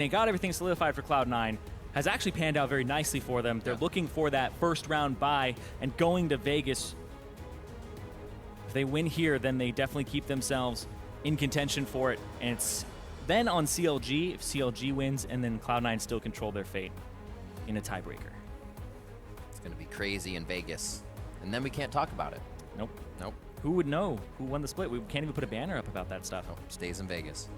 They got everything solidified for Cloud9. Has actually panned out very nicely for them. They're looking for that first round bye and going to Vegas. If they win here, then they definitely keep themselves in contention for it. And it's then on CLG, if CLG wins, and then Cloud9 still control their fate in a tiebreaker. It's going to be crazy in Vegas. And then we can't talk about it. Nope. Nope. Who would know who won the split? We can't even put a banner up about that stuff. Nope. Stays in Vegas.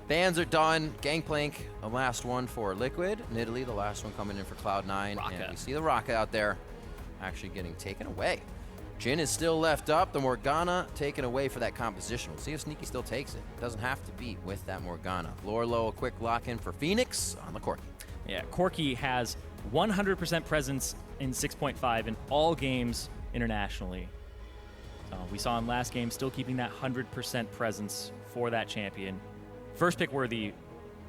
Bans are done. Gangplank, the last one for Liquid. Nidalee, the last one coming in for Cloud9. Raka. And we see the Raka out there actually getting taken away. Jhin is still left up. The Morgana taken away for that composition. We'll see if Sneaky still takes it. Doesn't have to be with that Morgana. Lourlo, a quick lock-in for FeniX on the Corki. Yeah, Corki has 100% presence in 6.5 in all games internationally. So we saw him last game still keeping that 100% presence for that champion. First pick worthy,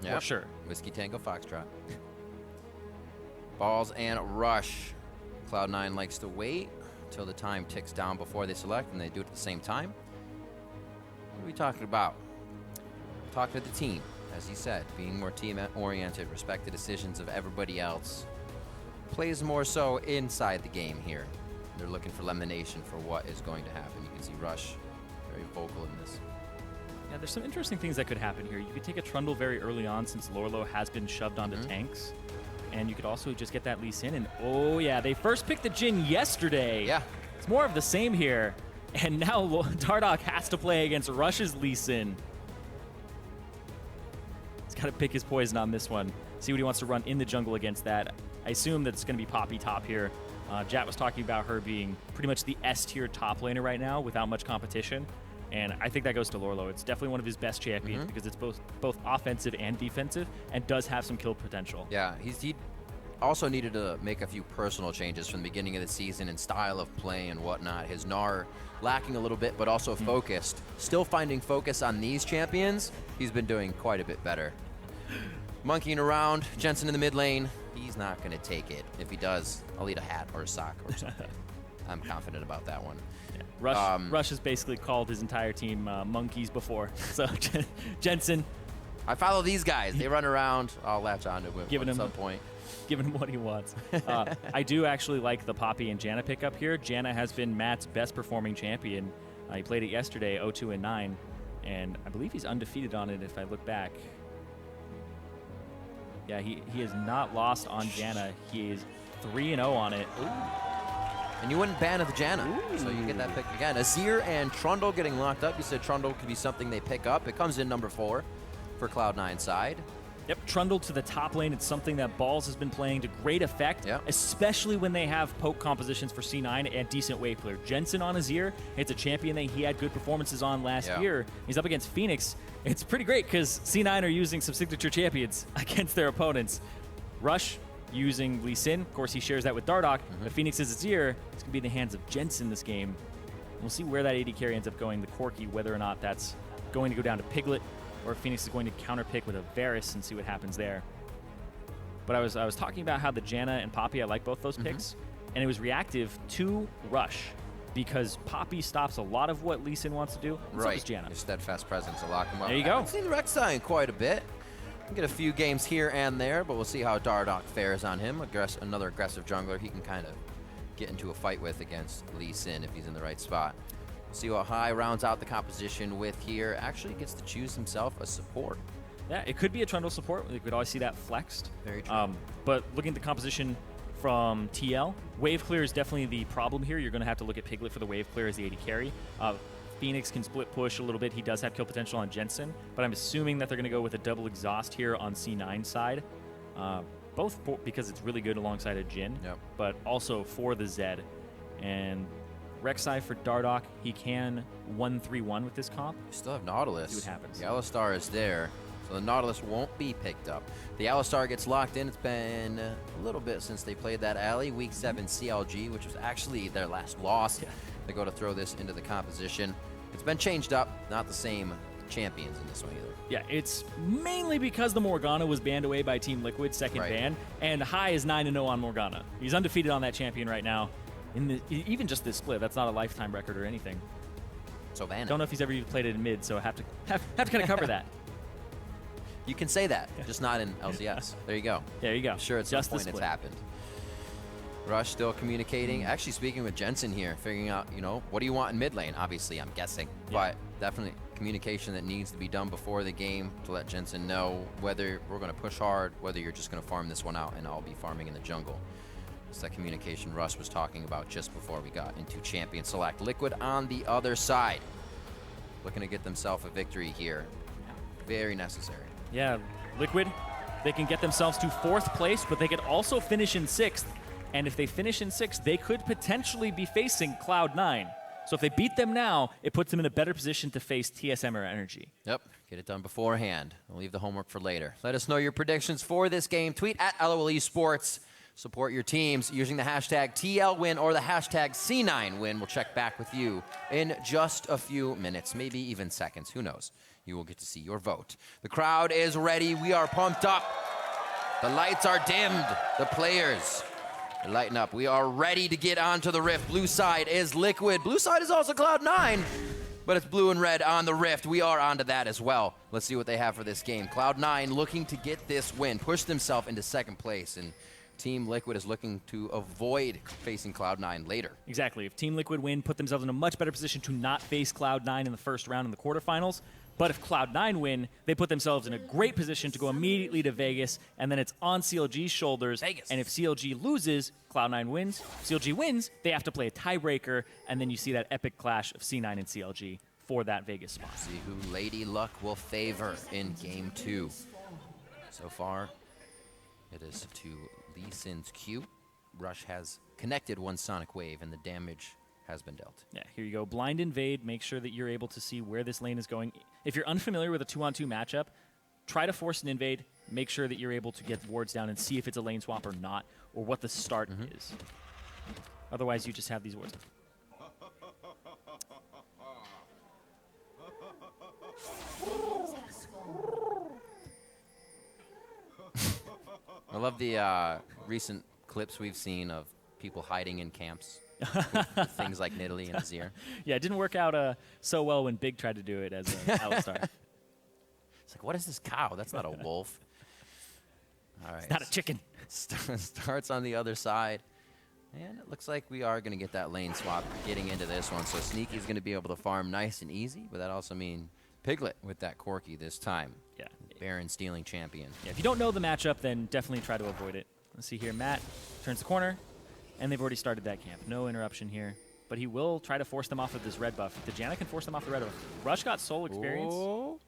for sure. Whiskey Tango Foxtrot. Balls and rush. Cloud9 likes to wait until the time ticks down before they select, and they do it at the same time. What are we talking about? Talk to the team, as he said, being more team-oriented, respect the decisions of everybody else. Plays more so inside the game here. They're looking for elimination for what is going to happen. You can see Rush very vocal in this. Yeah, there's some interesting things that could happen here. You could take a Trundle very early on since Lourlo has been shoved onto tanks. And you could also just get that Lee Sin. And oh yeah, they first picked the Jhin yesterday. Yeah. It's more of the same here. And now Dardoch has to play against Rush's Lee Sin. He's got to pick his poison on this one. See what he wants to run in the jungle against that. I assume that it's going to be Poppy top here. Jat was talking about her being pretty much the S-tier top laner right now without much competition. And I think that goes to Lourlo. It's definitely one of his best champions because it's both offensive and defensive and does have some kill potential. Yeah, he also needed to make a few personal changes from the beginning of the season in style of play and whatnot. His Gnar lacking a little bit, but also focused. Still finding focus on these champions. He's been doing quite a bit better. Monkeying around, Jensen in the mid lane. He's not going to take it. If he does, I'll eat a hat or a sock or something. I'm confident about that one. Yeah. Rush has basically called his entire team monkeys before. So Jensen. I follow these guys. They run around. I'll latch onto him at some point. Giving him what he wants. I do actually like the Poppy and Janna pickup here. Janna has been Matt's best performing champion. He played it yesterday, 0-2-9, and I believe he's undefeated on it if I look back. Yeah, he has not lost on Janna. He is 3-0 on it. Ooh. And you wouldn't ban the Janna, so you get that pick again. Azir and Trundle getting locked up. You said Trundle could be something they pick up. It comes in number 4 for Cloud9 side. Yep, Trundle to the top lane. It's something that Balls has been playing to great effect, especially when they have poke compositions for C9 and decent wave clear. Jensen on Azir, it's a champion that he had good performances on last year. He's up against FeniX. It's pretty great because C9 are using some signature champions against their opponents. Rush using Lee Sin. Of course, he shares that with Dardoch. But FeniX's Azir, it's going to be in the hands of Jensen this game. We'll see where that AD carry ends up going, the Corki, whether or not that's going to go down to Piglet, or if FeniX is going to counterpick with a Varus and see what happens there. But I was talking about how the Janna and Poppy, I like both those picks, and it was reactive to Rush because Poppy stops a lot of what Lee Sin wants to do, and so does Janna. Your steadfast presence to lock him up. There you go. I've seen Rek'Sai quite a bit. Get a few games here and there, but we'll see how Dardoch fares on him. Another aggressive jungler he can kind of get into a fight with against Lee Sin if he's in the right spot. We'll see what High rounds out the composition with here. Actually gets to choose himself a support. Yeah, it could be a Trundle support. We could always see that flexed. Very true. But looking at the composition from TL, wave clear is definitely the problem here. You're going to have to look at Piglet for the wave clear as the AD carry. FeniX can split push a little bit. He does have kill potential on Jensen, but I'm assuming that they're going to go with a double exhaust here on C9 side. Both because it's really good alongside a Jhin, but also for the Zed. And Rek'Sai for Dardoch, he can 1-3-1 with this comp. You still have Nautilus. See what happens. The Alistar is there, so the Nautilus won't be picked up. The Alistar gets locked in. It's been a little bit since they played that alley. Week 7 CLG, which was actually their last loss. They go to throw this into the composition. It's been changed up. Not the same champions in this one either. Yeah, it's mainly because the Morgana was banned away by Team Liquid, second ban, and High is 9-0 on Morgana. He's undefeated on that champion right now. Even just this split, that's not a lifetime record or anything. So ban it. Don't know if he's ever even played it in mid, so I have to kind of cover that. You can say that, just not in LCS. There you go. There you go. I'm sure at some point it's happened. Rush still communicating. Actually speaking with Jensen here, figuring out, you know, what do you want in mid lane? Obviously, I'm guessing. But definitely communication that needs to be done before the game to let Jensen know whether we're going to push hard, whether you're just going to farm this one out, and I'll be farming in the jungle. It's that communication Russ was talking about just before we got into Champion Select. Liquid on the other side, looking to get themselves a victory here. Very necessary. Yeah, Liquid, they can get themselves to 4th place, but they could also finish in 6th. And if they finish in 6th, they could potentially be facing Cloud9. So if they beat them now, it puts them in a better position to face TSM or Energy. Yep, get it done beforehand. I'll leave the homework for later. Let us know your predictions for this game. Tweet at LOL eSports. Support your teams using the hashtag TLWin or the hashtag C9Win. We'll check back with you in just a few minutes, maybe even seconds. Who knows? You will get to see your vote. The crowd is ready. We are pumped up. The lights are dimmed. The players are lighting up. We are ready to get onto the Rift. Blue side is Liquid. Blue side is also Cloud9, but it's blue and red on the Rift. We are onto that as well. Let's see what they have for this game. Cloud9 looking to get this win, push themselves into 2nd place, and Team Liquid is looking to avoid facing Cloud9 later. Exactly. If Team Liquid win, put themselves in a much better position to not face Cloud9 in the 1st round in the quarterfinals. But if Cloud9 win, they put themselves in a great position to go immediately to Vegas, and then it's on CLG's shoulders. Vegas. And if CLG loses, Cloud9 wins. If CLG wins, they have to play a tiebreaker, and then you see that epic clash of C9 and CLG for that Vegas spot. See who Lady Luck will favor in Game 2. So far, it is to Lee Sin's Q. Rush has connected one Sonic Wave, and the damage has been dealt. Yeah, here you go. Blind invade. Make sure that you're able to see where this lane is going. If you're unfamiliar with a 2-on-2 matchup, try to force an invade. Make sure that you're able to get wards down and see if it's a lane swap or not, or what the start is. Otherwise, you just have these wards. I love the recent clips we've seen of people hiding in camps. with things like Nidalee and Azir. Yeah, it didn't work out so well when Big tried to do it as Alistar. It's like, what is this cow? That's not a wolf. All right. It's not a chicken. Starts on the other side. And it looks like we are going to get that lane swap getting into this one. So Sneaky's going to be able to farm nice and easy, but that also means Piglet with that Corki this time. Yeah. Baron stealing champion. Yeah, if you don't know the matchup, then definitely try to avoid it. Let's see here. Matt turns the corner. And they've already started that camp. No interruption here. But he will try to force them off of this red buff. The Janna can force them off the red buff. Rush got soul experience. Oh.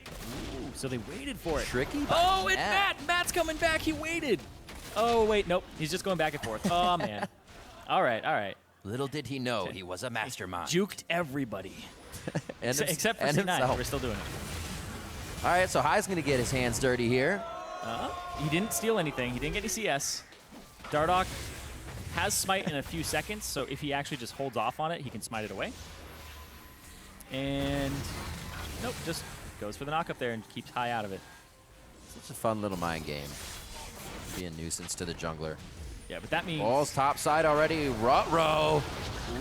Ooh, so they waited for it. Tricky. Oh, it's Matt. Matt's coming back. He waited. Oh, wait. Nope. He's just going back and forth. Oh, man. All right. All right. Little did he know he was a mastermind. Juked everybody. Except for C9. Himself. We're still doing it. All right. So High's going to get his hands dirty here. He didn't steal anything. He didn't get any CS. Dardoch has smite in a few seconds, so if he actually just holds off on it, he can smite it away. And nope, just goes for the knock up there and keeps High out of it. Such a fun little mind game. Be a nuisance to the jungler. Yeah, but that means... Ball's top side already. Ruh-roh.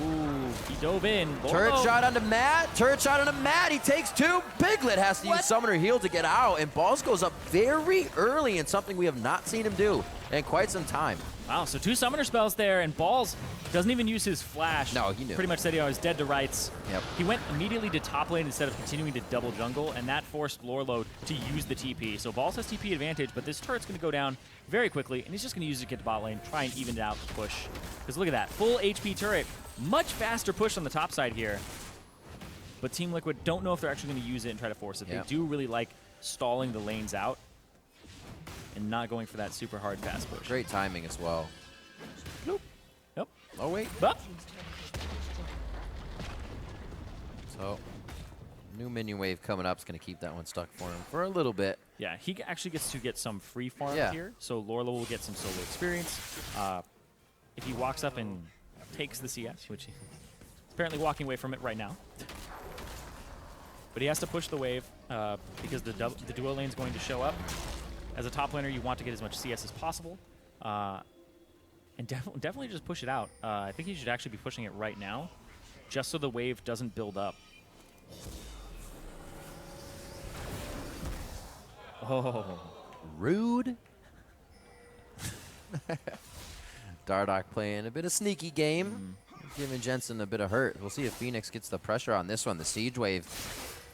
Ooh, he dove in. Turret shot onto Matt. Turret shot onto Matt. He takes 2. Piglet has to use Summoner Heal to get out, and Balls goes up very early in something we have not seen him do in quite some time. Wow, so 2 summoner spells there, and Balls doesn't even use his flash. No, he knew. Pretty much said he was dead to rights. Yep. He went immediately to top lane instead of continuing to double jungle, and that forced Lourlo to use the TP. So Balls has TP advantage, but this turret's going to go down very quickly, and he's just going to use it to get to bot lane, try and even it out the push. Because look at that, full HP turret. Much faster push on the top side here. But Team Liquid don't know if they're actually going to use it and try to force it. Yep. They do really like stalling the lanes out and not going for that super hard fast push. Great timing as well. Nope. Nope. Oh, wait. But So, new minion wave coming up is going to keep that one stuck for him for a little bit. yeah, he actually gets to get some free farm Yeah. here. So Lourlo will get some solo experience. If he walks up and takes the CS, which he's apparently walking away from it right now. But he has to push the wave because the duo lane is going to show up. As a top laner, you want to get as much CS as possible. And definitely just push it out. I think he should actually be pushing it right now, just so the wave doesn't build up. Oh. Rude. Dardoch playing a bit of sneaky game, giving Jensen a bit of hurt. We'll see if FeniX gets the pressure on this one. The siege wave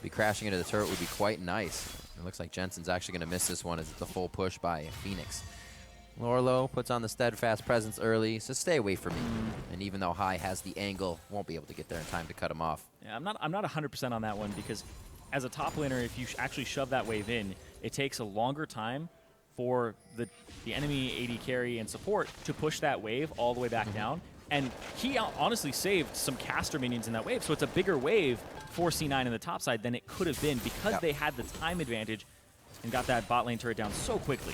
be crashing into the turret would be quite nice. It looks like Jensen's actually going to miss this one as it's a full push by FeniX. Lourlo puts on the steadfast presence early, so stay away from me. And even though High has the angle, won't be able to get there in time to cut him off. Yeah, I'm not 100% on that one because as a top laner, if you actually shove that wave in, it takes a longer time for the enemy AD carry and support to push that wave all the way back down. And he honestly saved some caster minions in that wave, so it's a bigger wave for C9 in the top side than it could have been because they had the time advantage and got that bot lane turret down so quickly.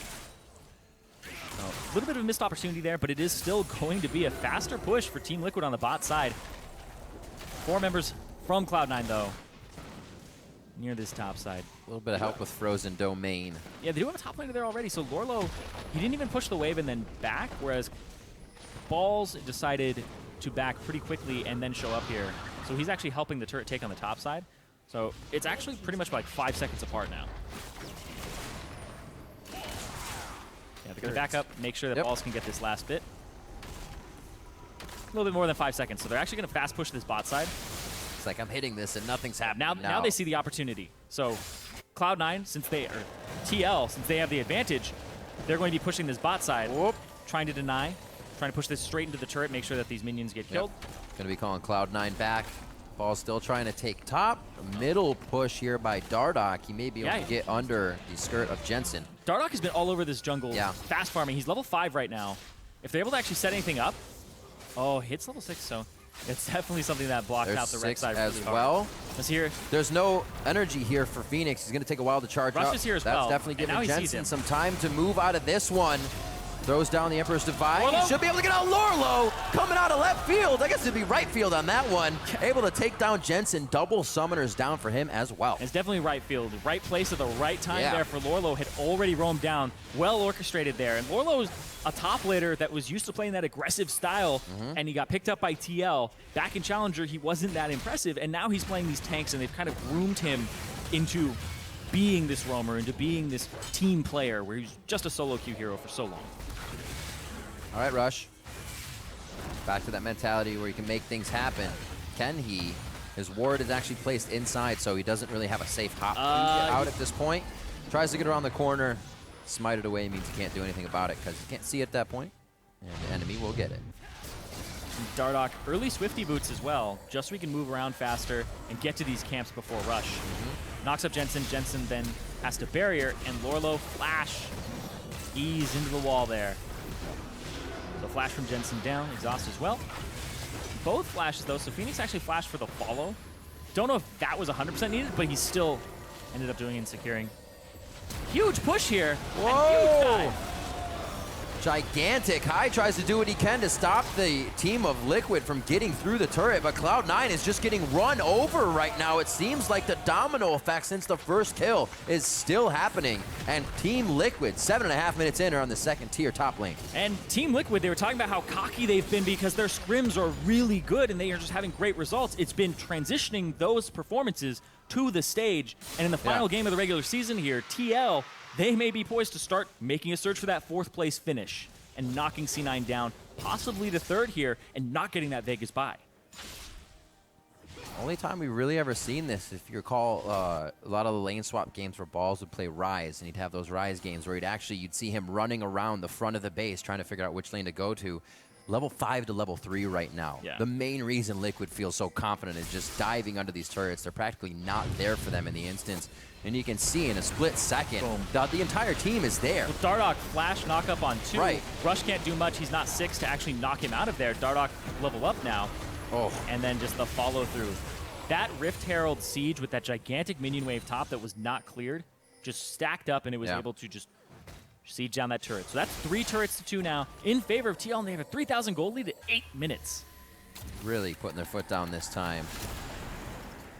A little bit of a missed opportunity there, but it is still going to be a faster push for Team Liquid on the bot side. 4 members from Cloud9, though, near this top side. A little bit of help with Frozen Domain. Yeah, they do have a top laner there already, so Lourlo, he didn't even push the wave and then back, whereas Balls decided to back pretty quickly and then show up here. So he's actually helping the turret take on the top side. So it's actually pretty much like 5 seconds apart now. Yeah, they're going to back up, make sure that Balls can get this last bit. A little bit more than 5 seconds, so they're actually going to fast push this bot side. It's like I'm hitting this and nothing's happening. Now they see the opportunity. So Cloud9, since they are TL, since they have the advantage, they're going to be pushing this bot side, trying to deny, trying to push this straight into the turret, make sure that these minions get killed. Going to be calling Cloud9 back. Ball's still trying to take top. Middle push here by Dardoch. He may be able to get under the skirt of Jensen. Dardoch has been all over this jungle, fast farming. He's level 5 right now. If they're able to actually set anything up, hits level 6, so it's definitely something that blocked out the Rek'Sai as well. Here. There's no energy here for FeniX. He's going to take a while to charge up. Rush is here as well. That's definitely giving Jensen some time to move out of this one. Throws down the Emperor's Divide. He should be able to get out Lourlo coming out of left field. I guess it'd be right field on that one. Able to take down Jensen. Double summoners down for him as well. It's definitely right field. Right place at the right time there for Lourlo. Had already roamed down. Well orchestrated there. And Lourlo's a top laner that was used to playing that aggressive style, and he got picked up by TL. Back in Challenger, he wasn't that impressive, and now he's playing these tanks, and they've kind of groomed him into being this roamer, into being this team player where he's just a solo queue hero for so long. All right, Rush. Back to that mentality where he can make things happen. Can he? His ward is actually placed inside, so he doesn't really have a safe hop out at this point. Tries to get around the corner. Smite it away means he can't do anything about it because he can't see it at that point, and the enemy will get it. Dardoch, early Swifty boots as well, just so we can move around faster and get to these camps before Rush. Knocks up Jensen. Jensen then has to barrier, and Lourlo flash ease into the wall there. So flash from Jensen down, exhaust as well. Both flashes though, so FeniX actually flashed for the follow. Don't know if that was 100% needed, but he still ended up doing it and securing. Huge push here. Whoa! Gigantic. High tries to do what he can to stop the team of Liquid from getting through the turret, but Cloud9 is just getting run over right now. It seems like the domino effect since the first kill is still happening. And Team Liquid, 7.5 minutes in, are on the second tier top lane. And Team Liquid, they were talking about how cocky they've been because their scrims are really good and they are just having great results. It's been transitioning those performances to the stage. And in the final game of the regular season here, TL, they may be poised to start making a search for that 4th place finish and knocking C9 down, possibly to 3rd here, and not getting that Vegas bye. Only time we really ever seen this, if you recall, a lot of the lane swap games where Balls would play Rise, and he'd have those Rise games where you'd see him running around the front of the base trying to figure out which lane to go to. Level 5 to level 3 right now. The main reason Liquid feels so confident is just diving under these turrets. They're practically not there for them in the instance. And you can see in a split second that the entire team is there. With Dardoch flash knock up on 2. Rush can't do much. He's not 6 to actually knock him out of there. Dardoch level up now. And then just the follow through. That Rift Herald siege with that gigantic minion wave top that was not cleared just stacked up, and it was able to just siege down that turret. So that's 3 turrets to 2 now in favor of TL, and they have a 3,000 gold lead at 8 minutes. Really putting their foot down this time.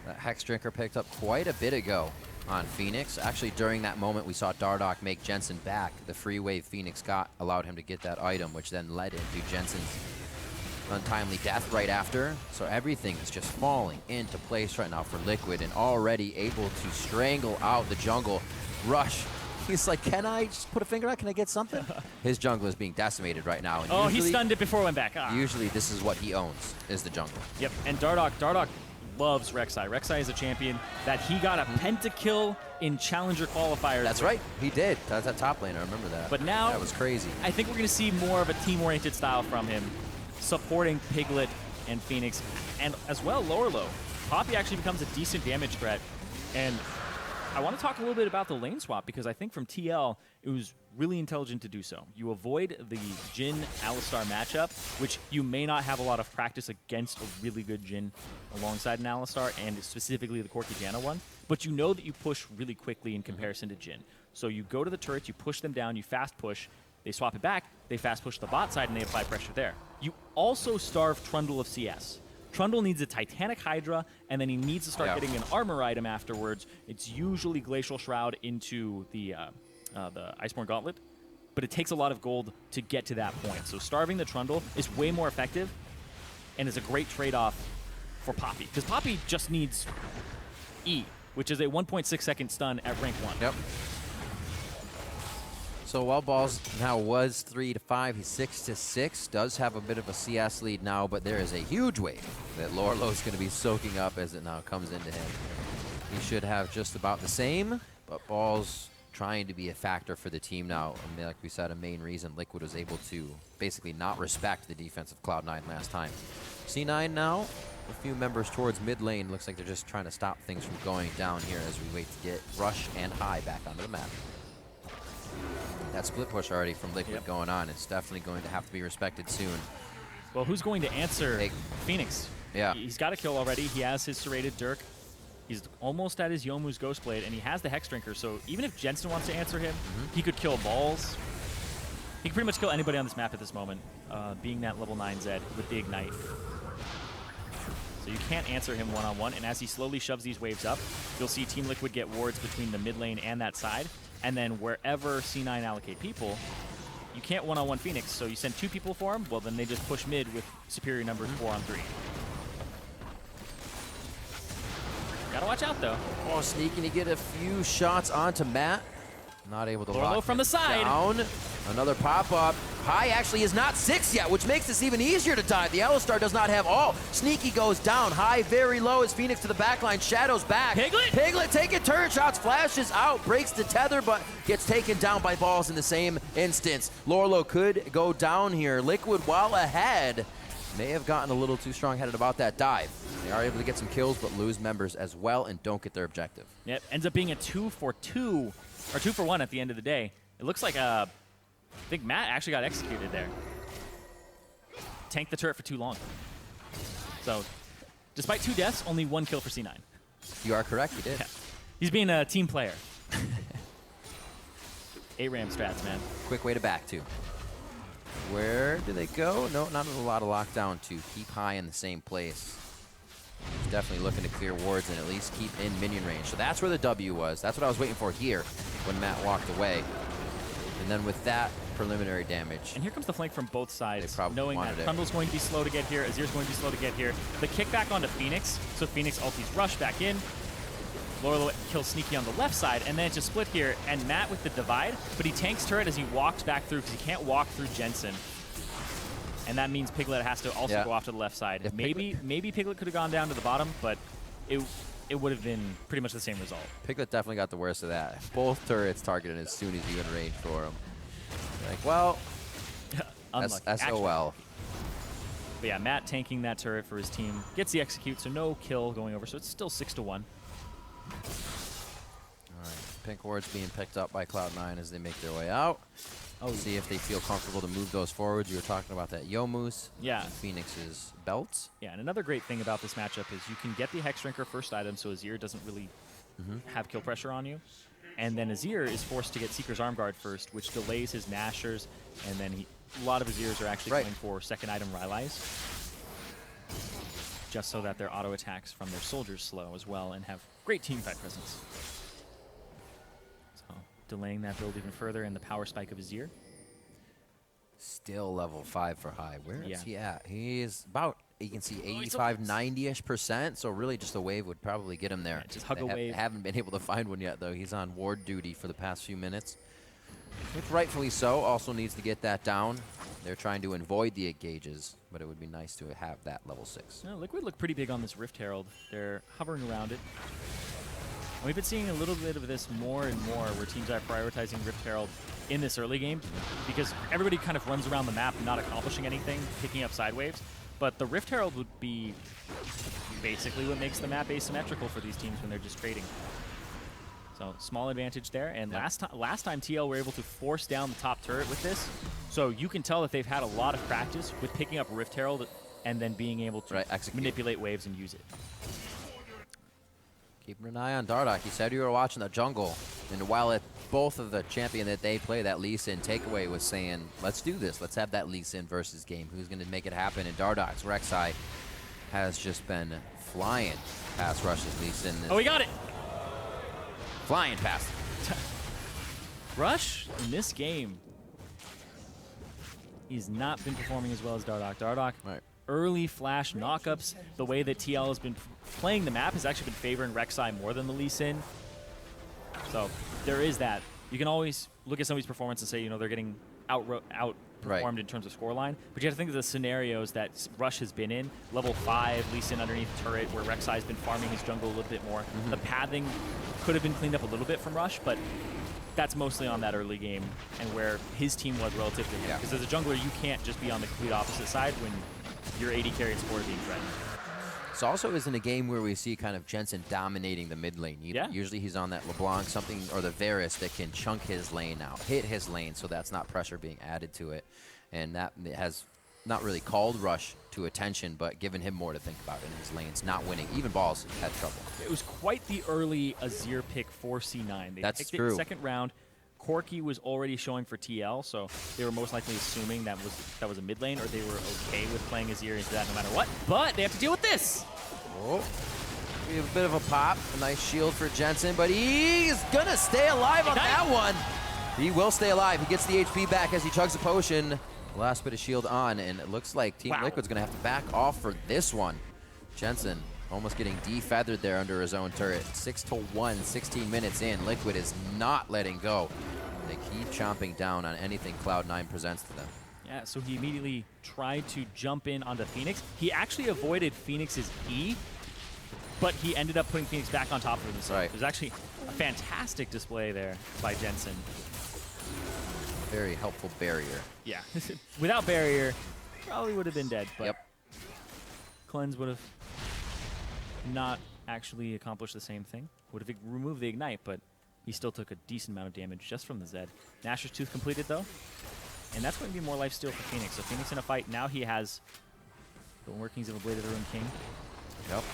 That Hex Drinker picked up quite a bit ago on FeniX. Actually, during that moment, we saw Dardoch make Jensen back. The free wave FeniX got allowed him to get that item, which then led into Jensen's untimely death right after. So everything is just falling into place right now for Liquid, and already able to strangle out the jungle. Rush He's like, can I just put a finger out? Can I get something? His jungler is being decimated right now. And oh, he stunned it before it went back. Ah. Usually this is what he owns, is the jungle. Yep, and Dardoch loves Rek'Sai. Rek'Sai is a champion that he got a pentakill in Challenger qualifiers. That's right, he did. That's that top lane, I remember that. But now, that was crazy. I think we're going to see more of a team-oriented style from him, supporting Piglet and FeniX, and as well Lourlo. Poppy actually becomes a decent damage threat, and I want to talk a little bit about the lane swap, because I think from TL, it was really intelligent to do so. You avoid the Jhin Alistar matchup, which you may not have a lot of practice against a really good Jhin alongside an Alistar, and specifically the Corki Janna one, but you know that you push really quickly in comparison to Jhin. So you go to the turrets, you push them down, you fast push, they swap it back, they fast push the bot side, and they apply pressure there. You also starve Trundle of CS. Trundle needs a Titanic Hydra, and then he needs to start getting an armor item afterwards. It's usually Glacial Shroud into the Iceborne Gauntlet, but it takes a lot of gold to get to that point. So starving the Trundle is way more effective, and is a great trade-off for Poppy, because Poppy just needs E, which is a 1.6 second stun at rank 1. Yep. So while Balls now was 3-5, he's 6-6. Does have a bit of a CS lead now, but there is a huge wave that Lourlo is going to be soaking up as it now comes into him. He should have just about the same, but Balls trying to be a factor for the team now. I mean, like we said, a main reason Liquid was able to basically not respect the defense of Cloud9 last time. C9 now, a few members towards mid lane. Looks like they're just trying to stop things from going down here as we wait to get Rush and High back onto the map. That split push already from Liquid going on. It's definitely going to have to be respected soon. Well, who's going to answer FeniX? Yeah. He's got a kill already. He has his serrated Dirk. He's almost at his Youmuu's Ghostblade, and he has the Hex Drinker, so even if Jensen wants to answer him, he could kill Balls. He can pretty much kill anybody on this map at this moment, being that level 9 Zed with the Ignite. So you can't answer him one-on-one, and as he slowly shoves these waves up, you'll see Team Liquid get wards between the mid lane and that side, and then wherever C9 allocate people, you can't one-on-one FeniX, so you send 2 people for him, well then they just push mid with superior numbers 4-on-3. Gotta watch out though. Oh, sneaking to get a few shots onto Matt. Not able to lock from the side. Down. Another pop-up. High actually is not 6 yet, which makes this even easier to die. The Alistar does not have all. Sneaky goes down. High very low as FeniX to the backline. Shadows back. Piglet taking turn shots. Flashes out. Breaks the tether, but gets taken down by Balls in the same instance. Lourlo could go down here. Liquid, while ahead, may have gotten a little too strong-headed about that dive. They are able to get some kills, but lose members as well and don't get their objective. Yep, ends up being a 2-for-2, or 2-for-1 at the end of the day. It looks like I think Matt actually got executed there. Tanked the turret for too long. So, despite 2 deaths, only 1 kill for C9. You are correct, he did. Yeah. He's being a team player. 8 Ram strats, man. Quick way to back, too. Where do they go? No, not a lot of lockdown to keep High in the same place. He's definitely looking to clear wards and at least keep in minion range. So that's where the W was. That's what I was waiting for here when Matt walked away. And then with that preliminary damage. And here comes the flank from both sides, knowing that Trundle's going to be slow to get here, Azir's going to be slow to get here. The kickback onto FeniX, so FeniX ultis Rush back in. Lourlo kills Sneaky on the left side, and then it's just split here, and Matt with the divide, but he tanks turret as he walks back through because he can't walk through Jensen. And that means Piglet has to also go off to the left side. Maybe Piglet could have gone down to the bottom, but it would have been pretty much the same result. Piglet definitely got the worst of that. Both turrets targeted as soon as you in range for him. Like, well, SOL. But yeah, Matt tanking that turret for his team. Gets the execute, so no kill going over, so it's still 6-1. All right, pink wards being picked up by Cloud9 as they make their way out. See if they feel comfortable to move those forwards. You were talking about that Youmuu's, FeniX's belts. Yeah, and another great thing about this matchup is you can get the Hex Drinker first item, so Azir doesn't really have kill pressure on you. And then Azir is forced to get Seeker's Arm Guard first, which delays his Nashers, and then a lot of Azirs are actually going for second item Rylai's, just so that their auto attacks from their soldiers slow as well and have great teamfight presence. So delaying that build even further, and the power spike of Azir. Still level 5 for High. Where is he at? He is about, you can see 85, 90-ish%, so really just a wave would probably get him there. Just hug a wave. Haven't been able to find one yet, though. He's on ward duty for the past few minutes. Which rightfully so, also needs to get that down. They're trying to avoid the engages, but it would be nice to have that level 6. No, Liquid look pretty big on this Rift Herald. They're hovering around it. And we've been seeing a little bit of this more and more where teams are prioritizing Rift Herald in this early game because everybody kind of runs around the map not accomplishing anything, picking up side waves. But the Rift Herald would be basically what makes the map asymmetrical for these teams when they're just trading. So small advantage there. And last time TL were able to force down the top turret with this. So you can tell that they've had a lot of practice with picking up Rift Herald and then being able to manipulate waves and use it. Keeping an eye on Dardoch. He said you were watching the jungle. And while both of the champion that they play, that Lee Sin takeaway was saying, let's do this. Let's have that Lee Sin versus game. Who's going to make it happen? And Dardoch's Rek'Sai has just been flying past Rush's Lee Sin. Oh, we got it! Flying past. Rush, in this game, he's not been performing as well as Dardoch. Dardoch, early flash knockups. The way that TL has been playing the map has actually been favoring Rek'Sai more than the Lee Sin. So there is that. You can always look at somebody's performance and say, you know, they're getting outperformed in terms of scoreline. But you have to think of the scenarios that Rush has been in. Level 5, Lee Sin underneath the turret, where Rek'Sai's been farming his jungle a little bit more. The pathing could have been cleaned up a little bit from Rush, but that's mostly on that early game and where his team was relative to him. Because as a jungler, you can't just be on the complete opposite side when your AD carry and support are being threatened. This also isn't a game where we see kind of Jensen dominating the mid lane. Usually he's on that LeBlanc something or the Varus that can chunk his lane out, hit his lane, so that's not pressure being added to it. And that has not really called Rush to attention, but given him more to think about in his lanes, not winning. Even Balls had trouble. It was quite the early Azir pick for C9. They picked it in the second round. Corki was already showing for TL, so they were most likely assuming that was a mid lane, or they were okay with playing Azir into that no matter what. But they have to deal with this. Oh, we have a bit of a pop, a nice shield for Jensen, but he's gonna stay alive on that one. He will stay alive. He gets the HP back as he chugs a potion. Last bit of shield on, and it looks like Team Liquid's gonna have to back off for this one. Jensen almost getting defeathered there under his own turret. 6-1, 16 minutes in. Liquid is not letting go. They keep chomping down on anything Cloud9 presents to them. Yeah, so he immediately tried to jump in onto FeniX. He actually avoided FeniX's E, but he ended up putting FeniX back on top of himself. It was actually a fantastic display there by Jensen. Very helpful barrier. Yeah, without barrier, probably would have been dead, but Cleanse would have not actually accomplished the same thing. Would have removed the Ignite, but he still took a decent amount of damage just from the Zed. Nashor's Tooth completed, though. And that's going to be more lifesteal for FeniX. So FeniX in a fight. Now he has the workings of a Blade of the Ruined King. Yep.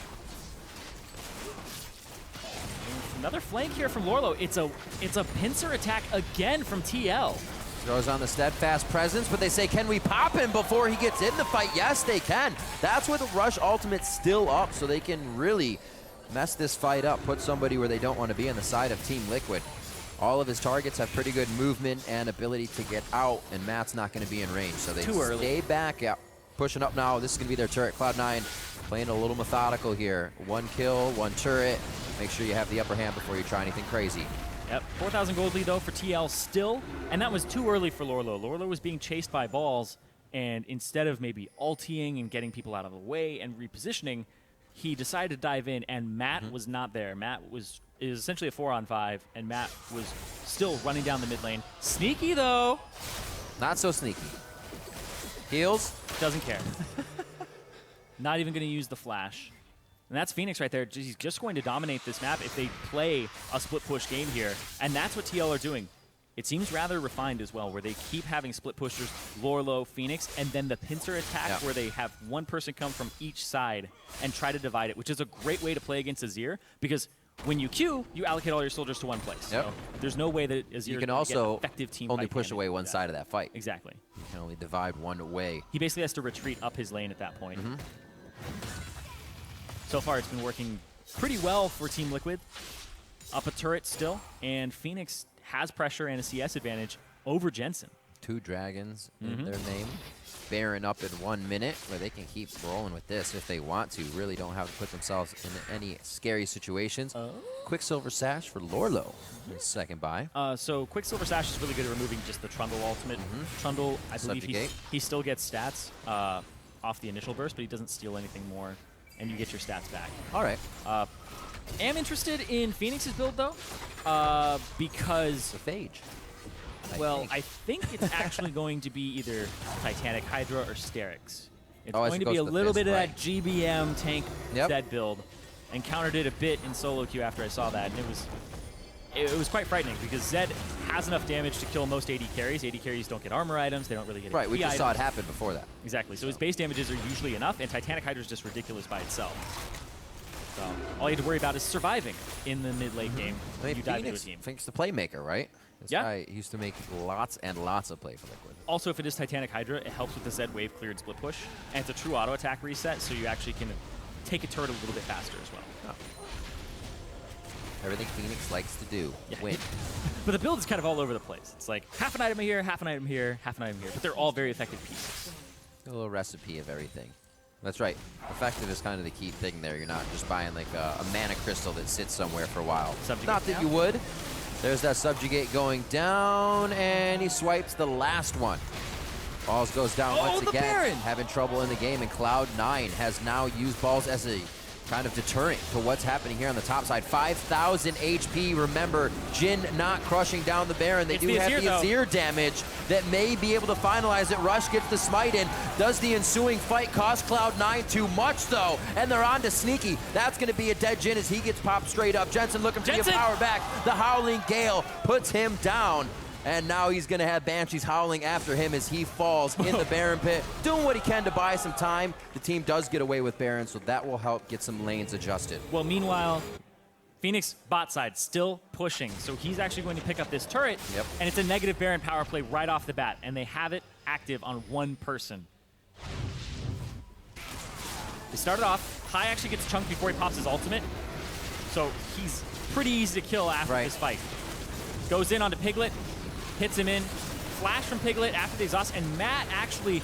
And another flank here from Lourlo. It's a pincer attack again from TL. Throws on the steadfast presence, but they say, can we pop him before he gets in the fight? Yes, they can. That's where the Rush ultimate's still up, so they can really mess this fight up, put somebody where they don't want to be on the side of Team Liquid. All of his targets have pretty good movement and ability to get out, and Matt's not going to be in range, so they stay back. Pushing up now. This is going to be their turret. Cloud9 playing a little methodical here. 1 kill, 1 turret. Make sure you have the upper hand before you try anything crazy. Yep, 4,000 gold lead though for TL still, and that was too early for Lourlo. Lourlo was being chased by Balls, and instead of maybe ulting and getting people out of the way and repositioning, he decided to dive in, and Matt was not there. Matt is essentially a 4-on-5, and Matt was still running down the mid lane. Sneaky though. Not so sneaky. Heals. Doesn't care. Not even going to use the flash. And that's FeniX right there. He's just going to dominate this map if they play a split push game here. And that's what TL are doing. It seems rather refined as well, where they keep having split pushers, Lourlo, FeniX, and then the pincer attack where they have one person come from each side and try to divide it, which is a great way to play against Azir, because when you queue, you allocate all your soldiers to one place. So there's no way that Azir can also get effective team only push away one side of that fight. Exactly. You can only divide one way. He basically has to retreat up his lane at that point. So far, it's been working pretty well for Team Liquid. Up a turret still, and FeniX has pressure and a CS advantage over Jensen. 2 dragons in their name. Baron up in 1 minute, where they can keep rolling with this if they want to. Really don't have to put themselves in any scary situations. Quicksilver Sash for Lourlo, second buy. So Quicksilver Sash is really good at removing just the Trundle ultimate. Trundle, I believe he still gets stats off the initial burst, but he doesn't steal anything more, and you get your stats back. All right. Am interested in FeniX's build, though, because... The Phage. I think it's actually going to be either Titanic Hydra or Sterix. It's going to be a little bit of right. that GBM tank Zed build. Encountered it a bit in solo queue after I saw that, and it was quite frightening because Zed has enough damage to kill most AD carries. AD carries don't get armor items, they don't really get Right, we just items. saw it happen before that. Exactly, so his base damages are usually enough, and Titanic Hydra is just ridiculous by itself. So all you have to worry about is surviving in the mid-late game. I mean, you dive into a team. Phoenix the playmaker, right? This guy used to make lots and lots of play for Liquid. Also, if it is Titanic Hydra, it helps with the Zed wave cleared split push, and it's a true auto attack reset, so you actually can take a turret a little bit faster as well. Everything Phoenix likes to do, win. But the build is kind of all over the place. It's like half an item here, half an item here, half an item here, but they're all very effective pieces. A little recipe of everything. That's right. Effective is kind of the key thing there. You're not just buying like a mana crystal that sits somewhere for a while. Not that you would. There's that Subjugate going down, and he swipes the last one. Balls goes down once again. Baron! Having trouble in the game, and Cloud9 has now used balls as a kind of deterrent to what's happening here on the top side. 5,000 HP. Remember, Jhin not crushing down the Baron. They do have the Azir damage that may be able to finalize it. Rush gets the smite in. Does the ensuing fight cost Cloud9 too much, though? And they're on to Sneaky. That's going to be a dead Jhin as he gets popped straight up. Jensen looking for the power back. The Howling Gale puts him down. And now he's going to have Banshees howling after him as he falls in the Baron pit, doing what he can to buy some time. The team does get away with Baron, so that will help get some lanes adjusted. Well, meanwhile, FeniX bot side still pushing, so he's actually going to pick up this turret, and it's a negative Baron power play right off the bat, and they have it active on one person. They started off, Hai actually gets chunked before he pops his ultimate, so he's pretty easy to kill after this fight. Goes in onto Piglet, hits him in, flash from Piglet after the exhaust, and Matt actually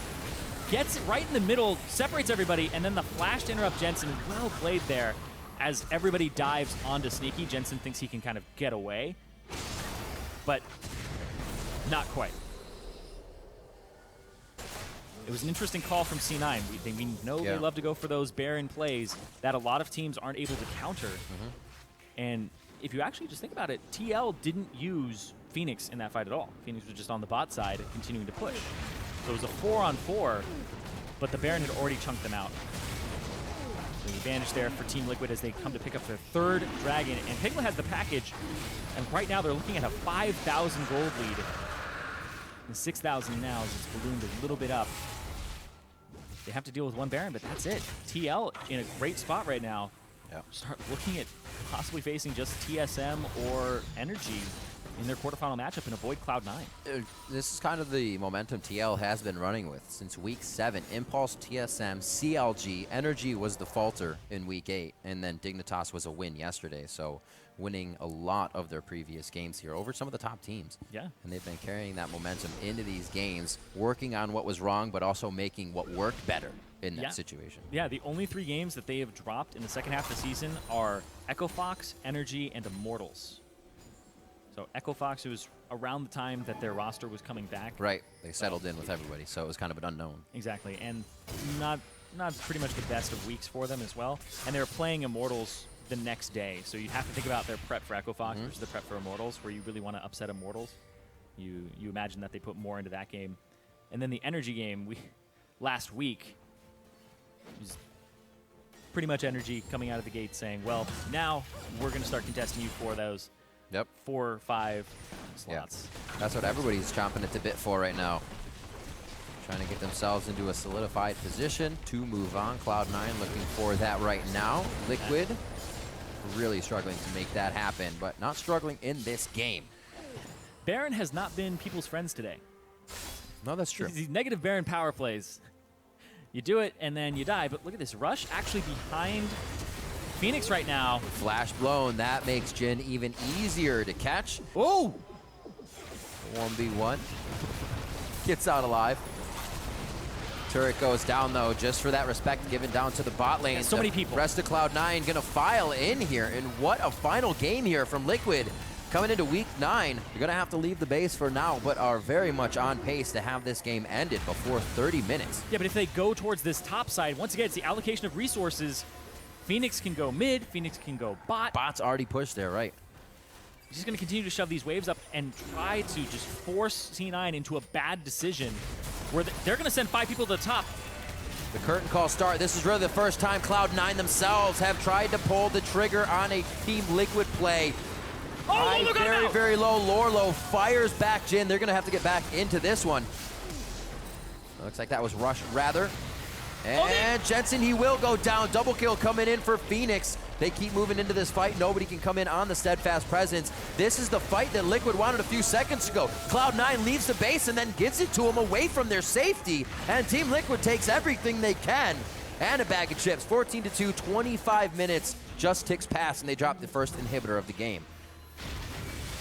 gets it right in the middle, separates everybody, and then the flash to interrupt Jensen. Well played there as everybody dives onto Sneaky. Jensen thinks he can kind of get away, but not quite. It was an interesting call from C9. We know they love to go for those Baron plays that a lot of teams aren't able to counter. And if you actually just think about it, TL didn't use FeniX in that fight at all. FeniX was just on the bot side, continuing to push. So it was a 4-on-4, but the Baron had already chunked them out. So the advantage there for Team Liquid as they come to pick up their third dragon. And Piglet has the package, and right now they're looking at a 5,000 gold lead. And 6,000 now as it's ballooned a little bit up. They have to deal with one Baron, but that's it. TL in a great spot right now. Start looking at possibly facing just TSM or Energy in their quarterfinal matchup and avoid Cloud9. This is kind of the momentum TL has been running with since week 7. Impulse, TSM, CLG, Energy was the falter in week 8, and then Dignitas was a win yesterday. So winning a lot of their previous games here over some of the top teams. Yeah. And they've been carrying that momentum into these games, working on what was wrong, but also making what worked better in that situation. Yeah, the only 3 games that they have dropped in the second half of the season are Echo Fox, Energy, and Immortals. So Echo Fox, it was around the time that their roster was coming back. Right, they settled in with everybody, so it was kind of an unknown. Exactly, and not pretty much the best of weeks for them as well. And they were playing Immortals the next day, so you'd have to think about their prep for Echo Fox versus the prep for Immortals, where you really want to upset Immortals. You imagine that they put more into that game. And then the Energy game, last week, was pretty much Energy coming out of the gate saying, well, now we're going to start contesting you for those 4 or 5 slots. That's what everybody's chomping at the bit for right now. Trying to get themselves into a solidified position to move on. Cloud9 looking for that right now. Liquid really struggling to make that happen, but not struggling in this game. Baron has not been people's friends today. No, that's true. These negative Baron power plays. You do it, and then you die. But look at this. Rush actually behind FeniX right now. Flash blown. That makes Jhin even easier to catch. Oh! 1v1. gets out alive. Turret goes down, though, just for that respect given down to the bot lane. So many people. Rest of Cloud9 gonna file in here, and what a final game here from Liquid. Coming into week 9, you're gonna have to leave the base for now, but are very much on pace to have this game ended before 30 minutes. Yeah, but if they go towards this top side, once again, it's the allocation of resources. FeniX can go mid, FeniX can go bot. Bot's already pushed there, right? He's just going to continue to shove these waves up and try to just force C9 into a bad decision where they're going to send 5 people to the top. The curtain call start. This is really the first time Cloud9 themselves have tried to pull the trigger on a Team Liquid play. Oh, look very, very low. Lourlo fires back Jhin. They're going to have to get back into this one. Looks like that was rushed, rather. And Jensen, he will go down. Double kill coming in for FeniX. They keep moving into this fight. Nobody can come in on the Steadfast Presence. This is the fight that Liquid wanted a few seconds ago. Cloud9 leaves the base and then gives it to them away from their safety. And Team Liquid takes everything they can. And a bag of chips. 14-2, 25 minutes just ticks past, and they drop the first inhibitor of the game.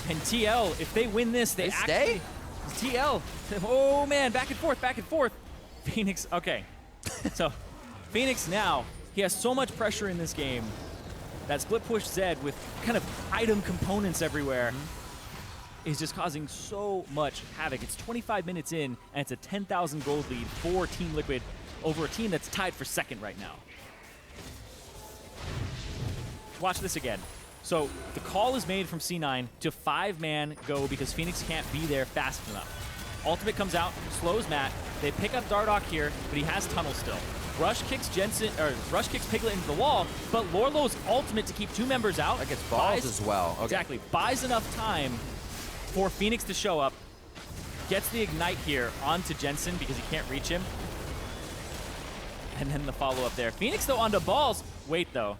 And TL, if they win this, they stay? TL. Oh, man, back and forth, back and forth. FeniX, okay. So, FeniX now, he has so much pressure in this game. That split push Zed with kind of item components everywhere is just causing so much havoc. It's 25 minutes in, and it's a 10,000 gold lead for Team Liquid over a team that's tied for second right now. Watch this again. So the call is made from C9 to 5-man go because FeniX can't be there fast enough. Ultimate comes out, slows Matt. They pick up Dardoch here, but he has tunnel still. Rush kicks Piglet into the wall, but Lourlo's ultimate to keep 2 members out. That gets balls as well. Okay. Exactly. Buys enough time for FeniX to show up. Gets the ignite here onto Jensen because he can't reach him. And then the follow-up there. FeniX, though, onto balls. Wait, though.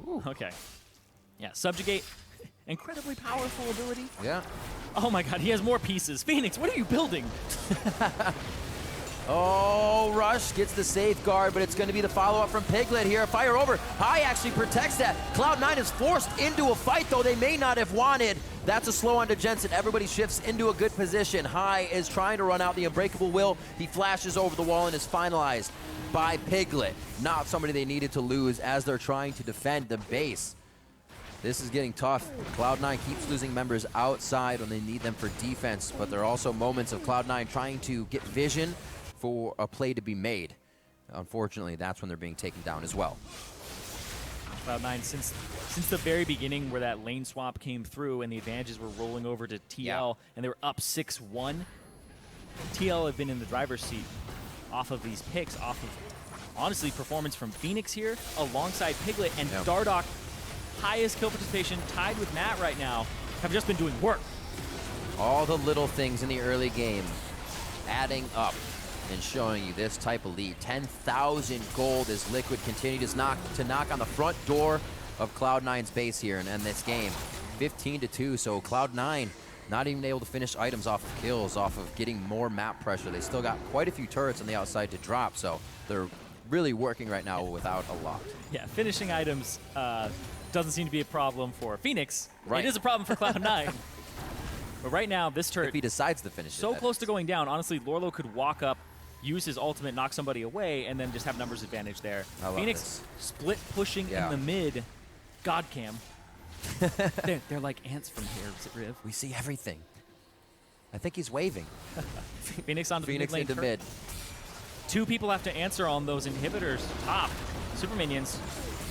Ooh. Okay. Yeah, Subjugate. Incredibly powerful ability. Yeah. Oh my god, he has more pieces. FeniX, what are you building? Oh, Rush gets the safeguard, but it's going to be the follow-up from Piglet here. Fire over. High actually protects that. Cloud9 is forced into a fight, though they may not have wanted. That's a slow onto Jensen. Everybody shifts into a good position. High is trying to run out the Unbreakable Will. He flashes over the wall and is finalized by Piglet. Not somebody they needed to lose as they're trying to defend the base. This is getting tough. Cloud9 keeps losing members outside when they need them for defense, but there are also moments of Cloud9 trying to get vision for a play to be made. Unfortunately, that's when they're being taken down as well. Cloud9, since the very beginning where that lane swap came through and the advantages were rolling over to TL, and they were up 6-1, TL have been in the driver's seat off of these picks, off of, honestly, performance from FeniX here, alongside Piglet, and Dardoch, highest kill participation, tied with Matt right now, have just been doing work. All the little things in the early game adding up and showing you this type of lead. 10,000 gold as Liquid continues to knock on the front door of Cloud9's base here and end this game. 15-2, so Cloud9 not even able to finish items off of kills, off of getting more map pressure. They still got quite a few turrets on the outside to drop, so they're really working right now without a lot. Yeah, finishing items doesn't seem to be a problem for FeniX. Right. It is a problem for Cloud9. But right now, this turret, if he decides to finish so close to going down, honestly, Lourlo could walk up, use his ultimate, knock somebody away, and then just have numbers advantage there. FeniX split pushing in the mid. God cam. they're like ants from here, is it Riv? We see everything. I think he's waving. FeniX onto the mid lane. Into mid. 2 people have to answer on those inhibitors. Top. Super minions.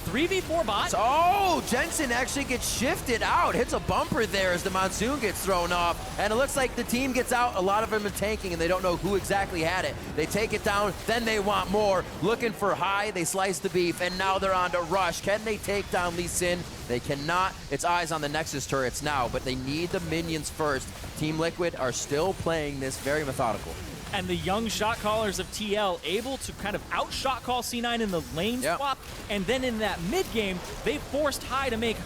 3v4 bot. Oh, Jensen actually gets shifted out. Hits a bumper there as the Monsoon gets thrown off. And it looks like the team gets out. A lot of them are tanking, and they don't know who exactly had it. They take it down, then they want more. Looking for High, they slice the beef, and now they're on to Rush. Can they take down Lee Sin? They cannot. It's eyes on the Nexus turrets now, but they need the minions first. Team Liquid are still playing this very methodical. And the young shot callers of TL able to kind of out-shot call C9 in the lane swap. And then in that mid-game, they forced High to make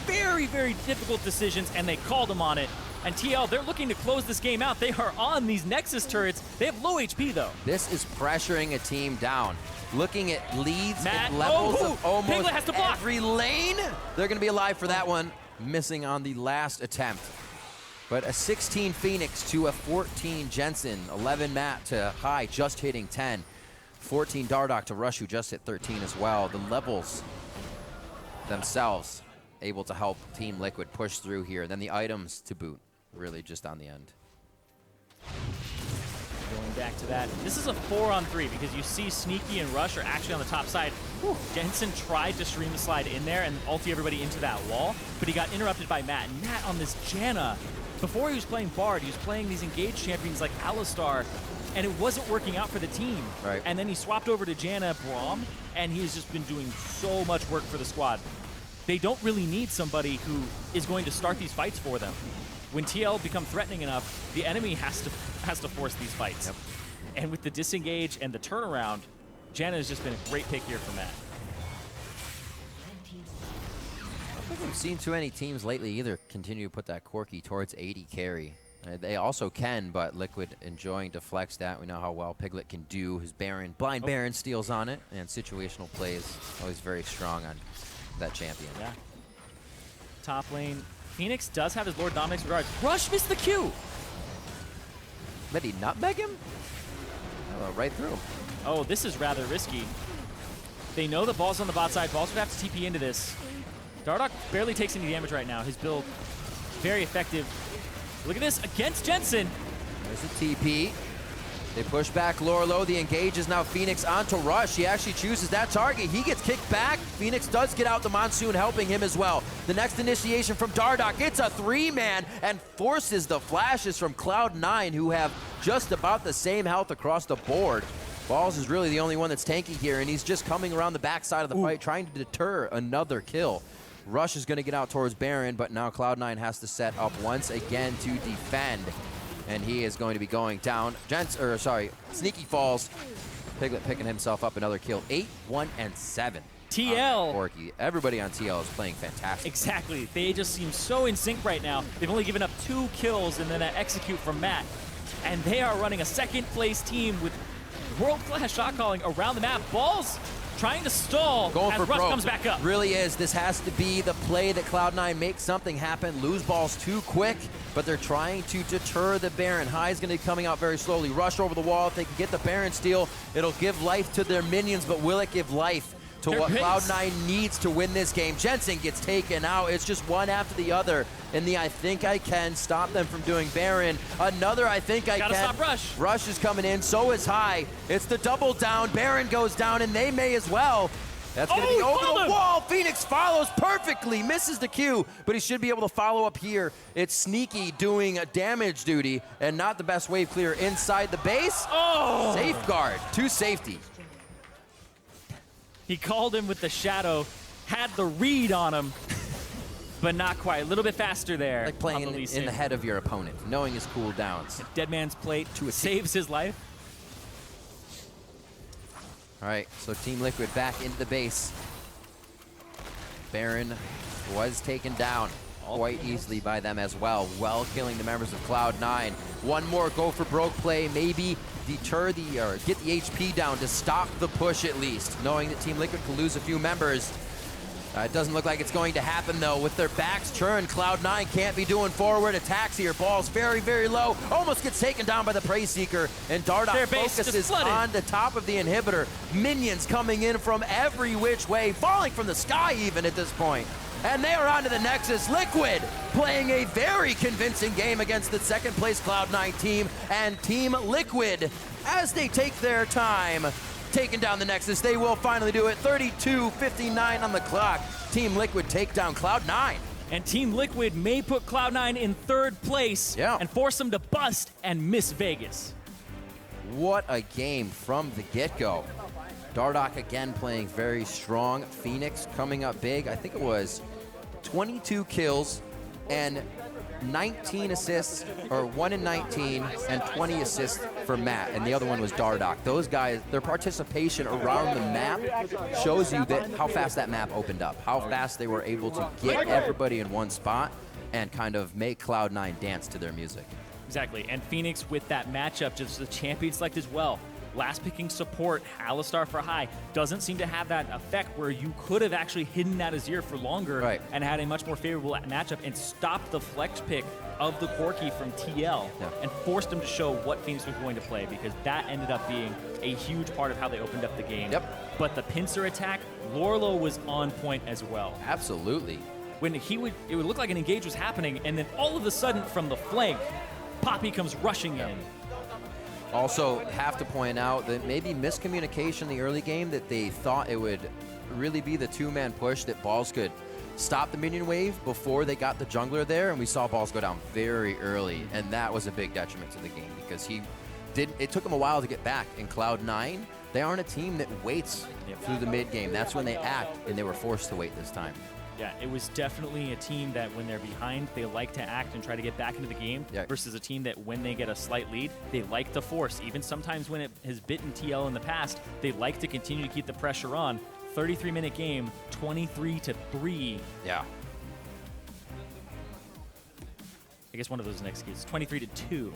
very, very difficult decisions, and they called him on it. And TL, they're looking to close this game out. They are on these Nexus turrets. They have low HP, though. This is pressuring a team down. Looking at leads and levels of almost every lane. They're going to be alive for that one. Missing on the last attempt. But a 16 FeniX to a 14 Jensen, 11 Matt to High, just hitting 10. 14 Dardoch to Rush, who just hit 13 as well. The levels themselves able to help Team Liquid push through here. Then the items to boot, really just on the end. Going back to that, this is a 4-on-3 because you see Sneaky and Rush are actually on the top side. Whew. Jensen tried to stream the slide in there and ulti everybody into that wall, but he got interrupted by Matt. And Matt on this Janna, before he was playing Bard, he was playing these engaged champions like Alistar, and it wasn't working out for the team. Right. And then he swapped over to Janna Braum, and he has just been doing so much work for the squad. They don't really need somebody who is going to start these fights for them. When TL become threatening enough, the enemy has to force these fights. Yep. And with the disengage and the turnaround, Janna has just been a great pick here for Matt. I don't think we've seen too many teams lately either continue to put that Corki towards 80 carry. They also can, but Liquid enjoying to flex that. We know how well Piglet can do. His Baron, blind Baron steals on it, and situational plays always very strong on that champion. Yeah. Top lane, FeniX does have his Lord Dominic's regards. Rush missed the Q! Did he nutmeg him? Oh, right through him. Oh, this is rather risky. They know the ball's on the bot side. Balls would have to TP into this. Dardoch barely takes any damage right now. His build, very effective. Look at this, against Jensen. There's a TP. They push back Lourlo. The engage is now FeniX onto Rush. He actually chooses that target. He gets kicked back. FeniX does get out the Monsoon, helping him as well. The next initiation from Dardoch. It's a 3-man and forces the flashes from Cloud9, who have just about the same health across the board. Balls is really the only one that's tanky here, and he's just coming around the backside of the fight, trying to deter another kill. Rush is going to get out towards Baron, but now Cloud9 has to set up once again to defend. And he is going to be going down. Sneaky falls. Piglet picking himself up another kill. 8, 1, and 7. TL. Corki. Everybody on TL is playing fantastic. Exactly. They just seem so in sync right now. They've only given up 2 kills and then an execute from Matt. And they are running a second-place team with world-class shot calling around the map. Balls trying to stall as Rush comes back up. Really is. This has to be the play that Cloud9 makes something happen. Lose balls too quick, but they're trying to deter the Baron. High's going to be coming out very slowly. Rush over the wall. If they can get the Baron steal, it'll give life to their minions, but will it give life to what Cloud9 needs to win this game? Jensen gets taken out. It's just one after the other. In the I think I can stop them from doing Baron. Another I think I Gotta can. stop Rush. Rush is coming in. So is High. It's the double down. Baron goes down, and they may as well. That's going to be over the wall. FeniX follows perfectly. Misses the Q, but he should be able to follow up here. It's Sneaky doing a damage duty, and not the best wave clear inside the base. Oh! Safeguard to safety. He called him with the shadow, had the read on him, but not quite. A little bit faster there. Like playing in the head of your opponent, knowing his cooldowns. Dead Man's Plate saves his life. All right, so Team Liquid back into the base. Baron was taken down quite easily by them as well, killing the members of Cloud9. One more go for broke play, maybe deter or get the HP down to stop the push at least, knowing that Team Liquid could lose a few members. It doesn't look like it's going to happen though. With their backs turned, Cloud9 can't be doing forward attacks here. Ball's very, very low. Almost gets taken down by the Prey Seeker, and Dardoch focuses on the top of the inhibitor. Minions coming in from every which way, falling from the sky even at this point. And they are onto the Nexus. Liquid playing a very convincing game against the second place Cloud9 team, and Team Liquid, as they take their time, taking down the Nexus. They will finally do it. 32:59 on the clock. Team Liquid take down Cloud9. And Team Liquid may put Cloud9 in 3rd place and force them to bust and miss Vegas. What a game from the get-go. Dardoch again playing very strong. FeniX coming up big. I think it was 22 kills and 19 assists, or 1 in 19, and 20 assists for Matt, and the other one was Dardoch. Those guys, their participation around the map shows you that how fast that map opened up, how fast they were able to get everybody in one spot and kind of make Cloud9 dance to their music. Exactly, and FeniX with that matchup, just the champion select as well. last picking support, Alistar for high, doesn't seem to have that effect where you could have actually hidden that Azir for longer and had a much more favorable matchup and stopped the flex pick of the Corki from TL and forced him to show what FeniX was going to play, because that ended up being a huge part of how they opened up the game. But the pincer attack, Lourlo was on point as well. Absolutely. When it would look like an engage was happening, and then all of a sudden from the flank, Poppy comes rushing in. Also, have to point out that maybe miscommunication in the early game, that they thought it would really be the two-man push, that Balls could stop the minion wave before they got the jungler there, and we saw Balls go down very early, and that was a big detriment to the game, because it took him a while to get back. In Cloud9, they aren't a team that waits through the mid game. That's when they act, and they were forced to wait this time. Yeah, it was definitely a team that when they're behind, they like to act and try to get back into the game, versus a team that when they get a slight lead, they like to force. Even sometimes when it has bitten TL in the past, they like to continue to keep the pressure on. 33-minute game, 23-3. Yeah. I guess one of those is an execute. 23-2.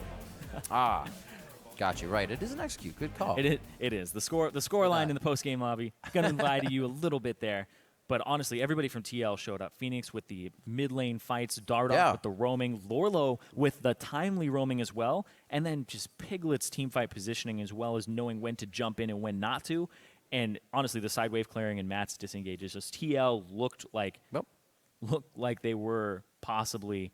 Got you right. It is an execute. Good call. It is. The score line in the post-game lobby. Gonna lie to you a little bit there. But honestly, everybody from TL showed up. FeniX with the mid lane fights, Dardoch with the roaming, Lourlo with the timely roaming as well, and then just Piglet's teamfight positioning, as well as knowing when to jump in and when not to. And honestly, the side wave clearing and Matt's disengages, just TL looked like they were possibly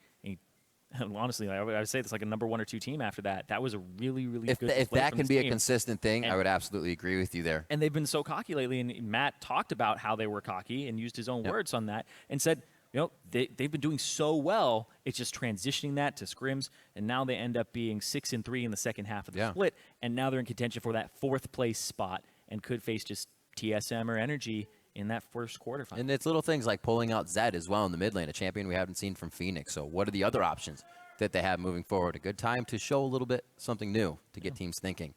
honestly, I would say it's like a number 1 or 2 team after that. That was a really, really good If that can be game. A consistent thing, I would absolutely agree with you there. And they've been so cocky lately, and Matt talked about how they were cocky and used his own words on that and said, they've been doing so well, it's just transitioning that to scrims, and now they end up being 6-3 in the second half of the split, and now they're in contention for that 4th place spot and could face just TSM or Energy in that first quarterfinal. And it's little things like pulling out Zed as well in the mid lane, a champion we haven't seen from FeniX. So what are the other options that they have moving forward? A good time to show a little bit something new to get teams thinking.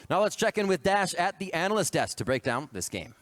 Now let's check in with Dash at the analyst desk to break down this game.